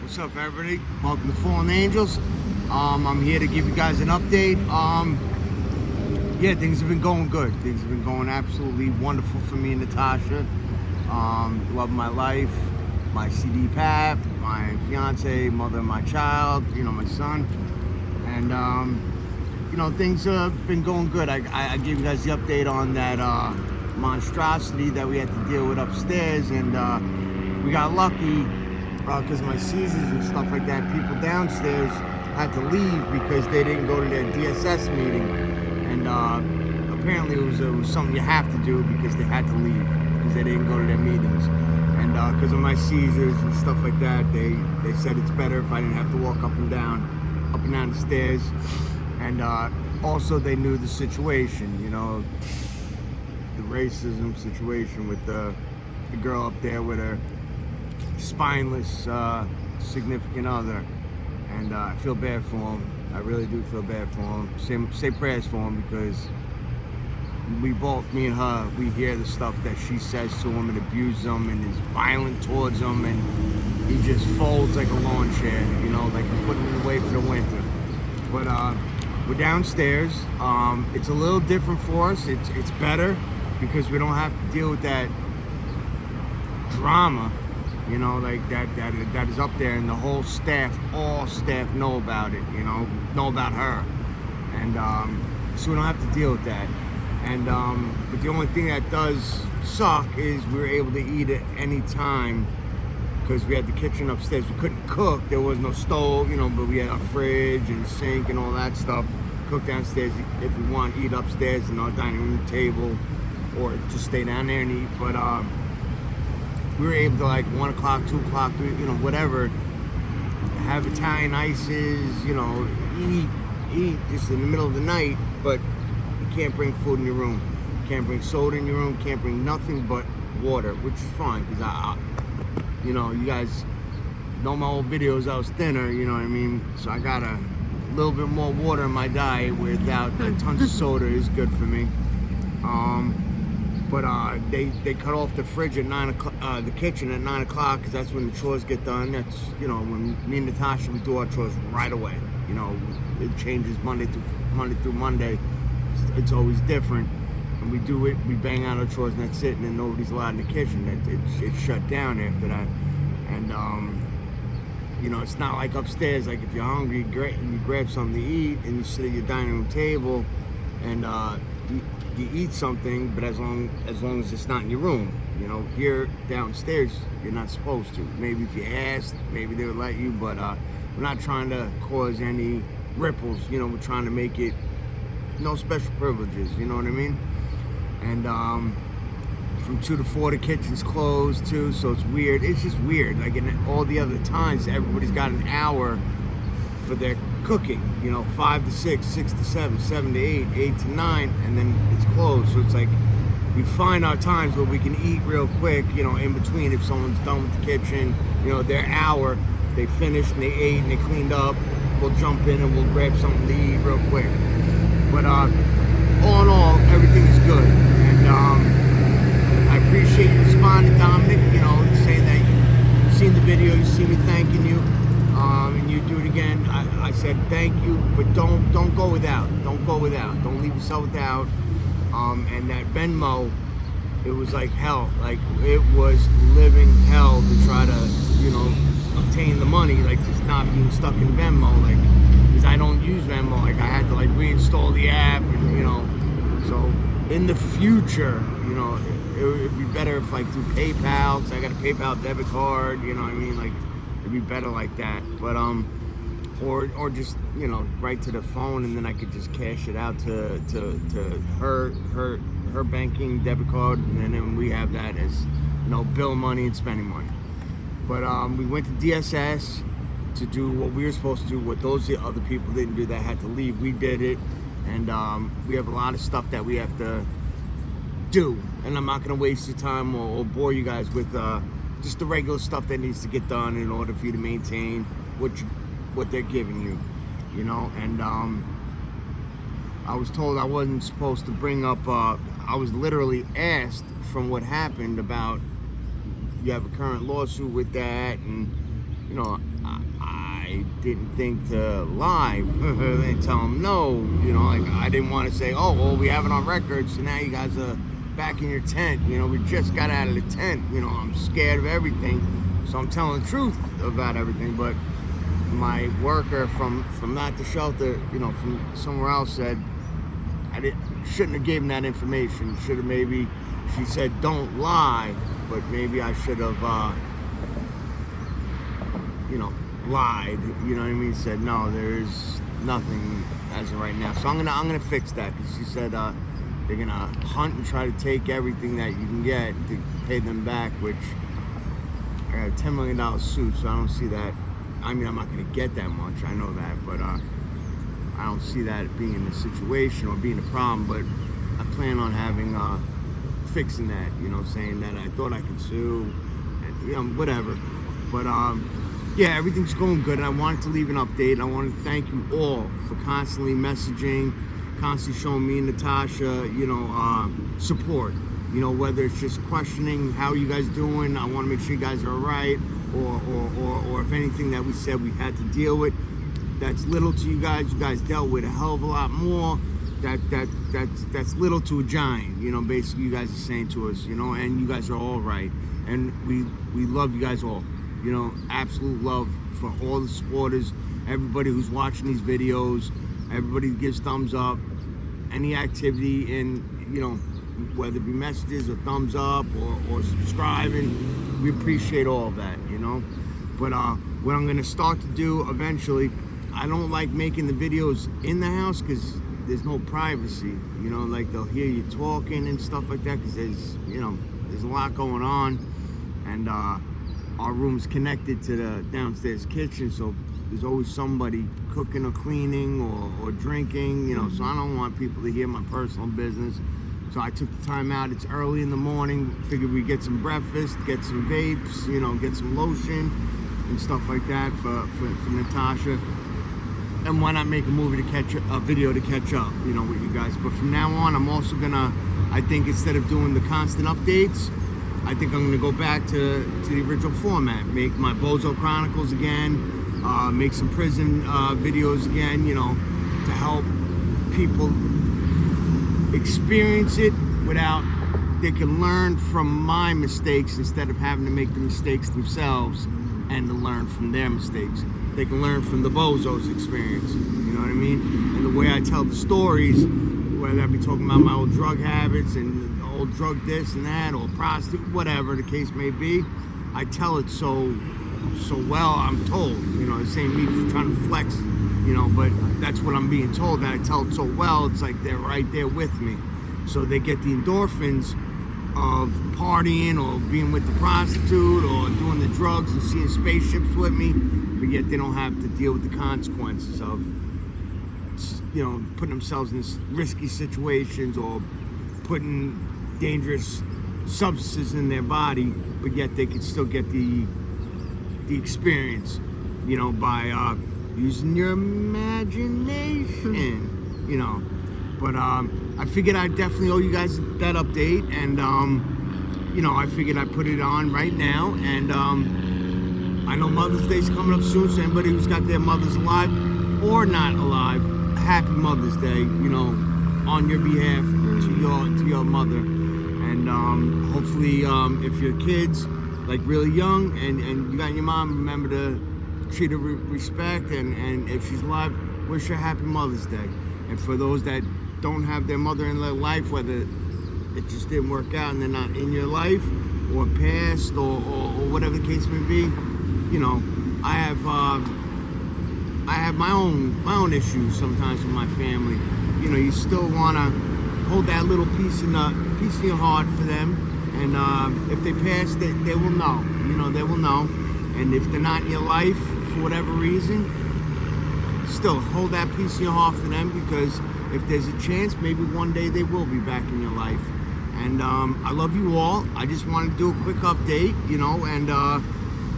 What's up, everybody? Welcome to Fallen Angels. I'm here to give you guys an update. Yeah, things have been going good. Things have been going absolutely wonderful for me and Natasha. Love my life, my CD pap, my fiance, mother of my child, my son. And, things have been going good. I gave you guys the update on that monstrosity that we had to deal with upstairs, and we got lucky because my seizures and stuff like that. People downstairs had to leave because they didn't go to their DSS meeting, and apparently it was something you have to do because they had to leave because they didn't go to their meetings. And because of my seizures and stuff like that, they said it's better if I didn't have to walk up and down the stairs. And also they knew the situation, the racism situation with the girl up there with her spineless significant other. And I feel bad for him. I really do feel bad for him. Say prayers for him, because we both, me and her, we hear the stuff that she says to him and abuses him and is violent towards him, and he just folds like a lawn chair, like you're putting him away for the winter. But we're downstairs. It's a little different for us. It's better because we don't have to deal with that drama, like that is up there, and the whole staff, all staff know about it, know about her, and so we don't have to deal with that. And but the only thing that does suck is we were able to eat at any time because we had the kitchen upstairs. We couldn't cook. There was no stove, but we had a fridge and sink and all that stuff. Cook downstairs if we want, eat upstairs in our dining room table, or just stay down there and eat. But we were able to, like, 1 o'clock, 2 o'clock, whatever, have Italian ices, eat just in the middle of the night. But you can't bring food in your room. You can't bring soda in your room. You can't bring nothing but water, which is fine because you guys know my old videos. I was thinner, you know what I mean? So I got a little bit more water in my diet without tons of soda is good for me. But they cut off the fridge at 9 o'clock, the kitchen at 9 o'clock, because that's when the chores get done. That's, when me and Natasha, we do our chores right away. It changes Monday through Monday. It's always different. And we do it, we bang out our chores, and that's it, and then nobody's allowed in the kitchen. It's shut down after that. And it's not like upstairs. Like, if you're hungry, you grab something to eat, and you sit at your dining room table, and you eat something, but as long as it's not in your room. Here downstairs, you're not supposed to. Maybe if you asked, maybe they would let you, but we're not trying to cause any ripples. We're trying to make it no special privileges, you know what I mean? And from 2 to 4, the kitchen's closed too, so it's weird. It's just weird. Like in all the other times, everybody's got an hour for their cooking. 5 to 6, 6 to 7, 7 to 8, 8 to 9, and then it's closed. So it's like we find our times where we can eat real quick. In between, if someone's done with the kitchen, their hour, they finished and they ate and they cleaned up, we'll jump in and we'll grab something to eat real quick. But all in all, everything is good. And I appreciate you responding, Dominic, saying that you've seen the video, you see me thanking you, and you do it again. I said thank you, but don't go without. Don't go without. Don't leave yourself without. And that Venmo, it was like hell. Like, it was living hell to try to, obtain the money, like, just not being stuck in Venmo, like, because I don't use Venmo. Like, I had to, like, reinstall the app, and, so in the future, it would be better if, like, through PayPal, because I got a PayPal debit card, what I mean? Like, it'd be better like that. But or just right to the phone, and then I could just cash it out to her banking debit card, and then we have that as bill money and spending money. But we went to DSS to do what we were supposed to do. What those other people didn't do that had to leave, we did it. And we have a lot of stuff that we have to do, and I'm not going to waste your time or bore you guys with just the regular stuff that needs to get done in order for you to maintain what they're giving you, And I was told I wasn't supposed to bring up. I was literally asked from what happened about you have a current lawsuit with that, and I didn't think to lie and tell them no. Like I didn't want to say, oh, well, we have it on record, so now you guys are back in your tent. We just got out of the tent. I'm scared of everything, so I'm telling the truth about everything. But my worker from not the shelter, from somewhere else said shouldn't have given that information. Should have maybe, she said, don't lie, but maybe I should have, lied. You know what I mean? Said no, there's nothing as of right now. So I'm gonna fix that, because she said they're gonna hunt and try to take everything that you can get to pay them back. Which I got a $10 million suit, so I don't see that. I mean, I'm not gonna get that much. I know that, but I don't see that being the situation or being a problem. But I plan on having fixing that. Saying that I thought I could sue, and whatever. But yeah, everything's going good, and I wanted to leave an update. I wanted to thank you all for constantly messaging, constantly showing me and Natasha, support. Whether it's just questioning how you guys doing, I want to make sure you guys are all right, or if anything that we said we had to deal with, that's little to you guys. You guys dealt with a hell of a lot more. That's little to a giant. Basically, you guys are saying to us, and you guys are all right, and we love you guys all. Absolute love for all the supporters, everybody who's watching these videos, everybody who gives thumbs up, any activity in, whether it be messages or thumbs up or subscribing, we appreciate all of that, But what I'm gonna start to do eventually, I don't like making the videos in the house because there's no privacy, like they'll hear you talking and stuff like that, because there's a lot going on, and our room's connected to the downstairs kitchen, so there's always somebody cooking or cleaning or drinking, so I don't want people to hear my personal business. So I took the time out. It's early in the morning. Figured we'd get some breakfast, get some vapes, get some lotion and stuff like that for Natasha. And why not make a video to catch up, with you guys. But from now on, I'm also gonna, I think instead of doing the constant updates, I think I'm gonna go back to the original format. Make my Bozo Chronicles again, make some prison videos again, to help people experience it without, they can learn from my mistakes instead of having to make the mistakes themselves and to learn from their mistakes. They can learn from the Bozo's experience, you know what I mean? And the way I tell the stories, whether I be talking about my old drug habits and old drug this and that, or prostitute, whatever the case may be, I tell it so well, I'm told. This ain't me trying to flex, but that's what I'm being told, that I tell it so well, it's like they're right there with me. So they get the endorphins of partying or being with the prostitute or doing the drugs and seeing spaceships with me, but yet they don't have to deal with the consequences of, putting themselves in risky situations or putting dangerous substances in their body, but yet they can still get the experience, by using your imagination, But I figured I definitely owe you guys that update, and I figured I'd put it on right now. And I know Mother's Day's coming up soon, so anybody who's got their mothers alive or not alive, happy Mother's Day, on your behalf to your mother. And hopefully, if your kids like really young and you got your mom, remember to treat her with respect, and if she's alive, wish her happy Mother's Day. And for those that don't have their mother in their life, whether it just didn't work out and they're not in your life, or passed, or whatever the case may be, I have my own issues sometimes with my family. You still want to hold that little piece in your heart for them, and if they pass, they will know. They will know. And if they're not in your life for whatever reason, still hold that piece in your heart for them, because if there's a chance, maybe one day they will be back in your life. And I love you all. I just wanted to do a quick update, and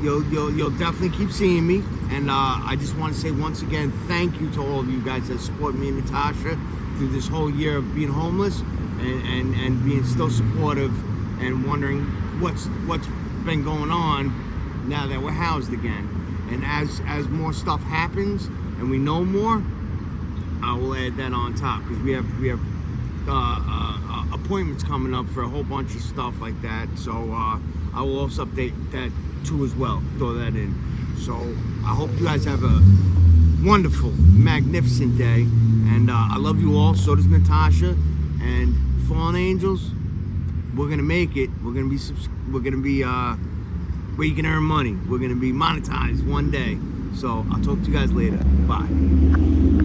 you'll definitely keep seeing me. And I just want to say once again, thank you to all of you guys that support me and Natasha through this whole year of being homeless and being still supportive and wondering what's been going on now that we're housed again. And as more stuff happens and we know more, I will add that on top, because we have appointments coming up for a whole bunch of stuff like that. So I will also update that too as well. Throw that in. So I hope you guys have a wonderful, magnificent day, and I love you all. So does Natasha. And Fallen Angels, we're gonna make it. We're gonna be where you can earn money. We're gonna be monetized one day. So I'll talk to you guys later. Bye.